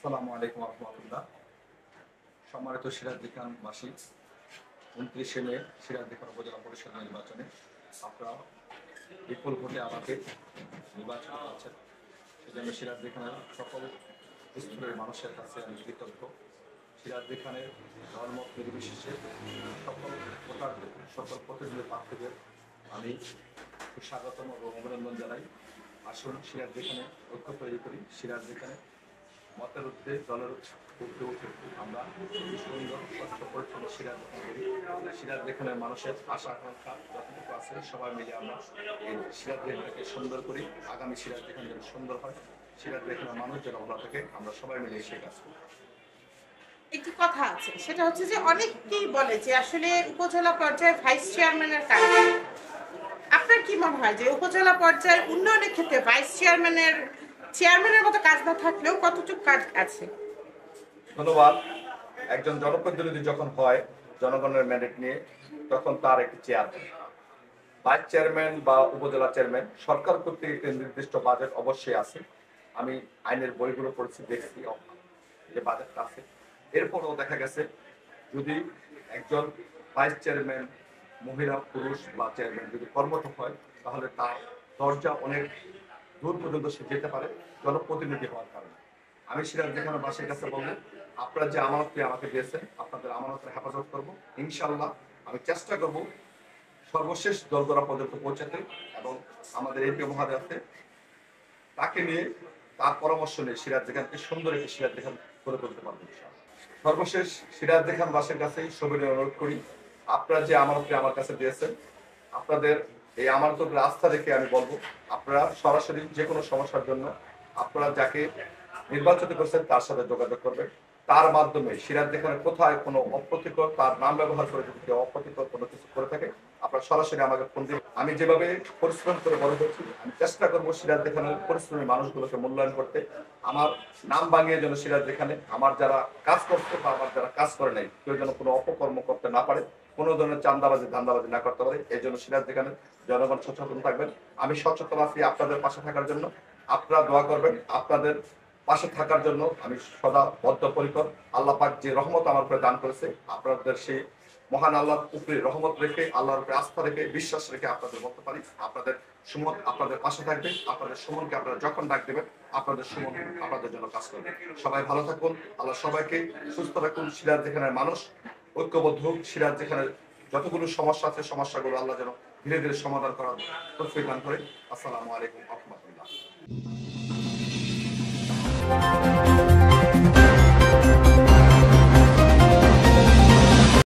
আসসালামু আলাইকুম রহমতুল্লাহ। সম্মানিত সিরাজদিখানবাসী, 29শে মে সিরাজদিখান উপজেলা পরিষদ নির্বাচনে আপনারা বিপুল ভোটে আমাকে নির্বাচন করছেন। সেজন্য সিরাজদিখানের সকল স্তরের মানুষের কাছে আমি কৃতজ্ঞ। সিরাজদিখানের ধর্ম নির্বিশেষে সকল ভোটারদের, সকল প্রতিনিধি প্রার্থীদের আমি স্বাগতম ও অভিনন্দন জানাই। আসুন সিরাজদিখানে ঐক্য তৈরি করি। সিরাজদিখানে মতের ঊর্ধ্বে দলের ঊর্ধ্বে উঠে আমরা সুন্দর স্বচ্ছ পরিচ্ছন্ন সিরাজদিখান করি। সিরাজদিখানের মানুষের আশা আকাঙ্ক্ষা যতটুকু আছে সবাই মিলে আমরা এই সিরাজদিখানকে সুন্দর করি। আগামী সিরাজদিখান যেন সুন্দর হয়, সিরাজদিখানের মানুষ যেন ভালো থাকে, আমরা সবাই মিলে সেই কাজ করি। একটি কথা আছে, সেটা হচ্ছে যে অনেকেই বলে যে আসলে উপজেলা পর্যায়ে ভাইস চেয়ারম্যানের কাজ। আপনার কি মনে হয় যে উপজেলা পর্যায়ে উন্নয়নের ক্ষেত্রে ভাইস চেয়ারম্যানের মতো কাজ না থাকলেও কতটুকু কাজ আছে? ধন্যবাদ। একজন জনপ্রতিনিধি যখন হয় জনগণের ম্যান্ডেট নিয়ে, তখন তার একটি চেয়ার, ভাইস চেয়ারম্যান বা উপজেলা চেয়ারম্যান সরকার কর্তৃক একটি নির্দিষ্ট বাজেট অবশ্যই আছে। আমি আইনের বইগুলো পড়েছি, দেখছি যে বাজেটটা আছে। এরপরও দেখা গেছে যদি একজন ভাইস চেয়ারম্যান মহিলা, পুরুষ বা চেয়ারম্যান যদি কর্মঠ হয়, তাহলে তার দরজা অনেক দূর পর্যন্ত সে যেতে পারে জনপ্রতিনিধি হওয়ার কারণে। আমি সিরাজদিখানবাসীর কাছে বলবো, আপনারা যে আমানতটি আমাকে দিয়েছেন, আপনাদের আমানতের হেফাজত করব ইনশাআল্লাহ। আমি চেষ্টা করব সর্বশেষ দলগড়া পর্যন্ত পৌঁছাতে, এবং আমাদের এমপি মহোদয় আছে, তাকে নিয়ে তার পরামর্শ নিয়ে সিরাজদিখানকে সুন্দর একটি সিরাজদিখান করে তুলতে পারবো ইনশাআল্লাহ। সর্বশেষ সিরাজদিখানবাসীর কাছে সবিনয় অনুরোধ করি, আপনারা যে আমানতটি আমার কাছে দিয়েছেন, আপনাদের এই আমানতের উপরে আস্থা রেখে আমি বলবো, আপনারা সরাসরি যে কোনো সমস্যার জন্য আপনারা যাকে নির্বাচিত করছেন তার সাথে যোগাযোগ করবেন। তার মাধ্যমে সিরাজদিখানের কোথায় কোনো অপ্রীতিকর, তার নাম ব্যবহার করে যদি কেউ অপ্রীতিকর কোনো কিছু করে থাকে, আপনারা সরাসরি আমাকে ফোন দিন। আমি যেভাবে পরিশ্রম করে বড় হচ্ছি, আমি চেষ্টা করবো সিরাজদিখানের পরিশ্রমী মানুষগুলোকে মূল্যায়ন করতে। আমার নাম ভাঙিয়ে যেন সিরাজদিখানে আমার যারা কাজ করতে বা আমার যারা কাজ করে নাই, কেউ যেন কোনো অপকর্ম করতে না পারে, কোনো ধরনের চান্দাবাজি ধান্দাবাজি না করতে পারে। এই জন্য সিরাজদিখানের জনগণ সচেতন থাকবেন। আমি সচেতন আছি আপনাদের পাশে থাকার জন্য। আপনারা দোয়া করবেন, আপনাদের পাশে থাকার জন্য আমি সদা বদ্ধপরিকর। আল্লাহ পাক যে রহমত আমার উপরে দান করেছে, আপনাদের সেই মহান আল্লাহর উপরে রহমত রেখে, আল্লাহর উপরে আস্থা রেখে, বিশ্বাস রেখে আপনাদের বলতে পারি, আপনাদের সুমন আপনাদের পাশে থাকবে। আপনাদের সুমনকে আপনারা যখন ডাক দেবেন, আপনাদের সুমন আপনাদের জন্য কাজ করবে। সবাই ভালো থাকুন, আল্লাহ সবাইকে সুস্থ রাখুন। সিরাজদিখানের মানুষ ঐক্যবদ্ধ হোক। সিরাজদিখানের যতগুলো সমস্যা আছে, সমস্যাগুলো আল্লাহ যেন ধীরে ধীরে সমাধান করার তৌফিক দান করে। আসসালামু আলাইকুম ওয়া রাহমাতুল্লাহ।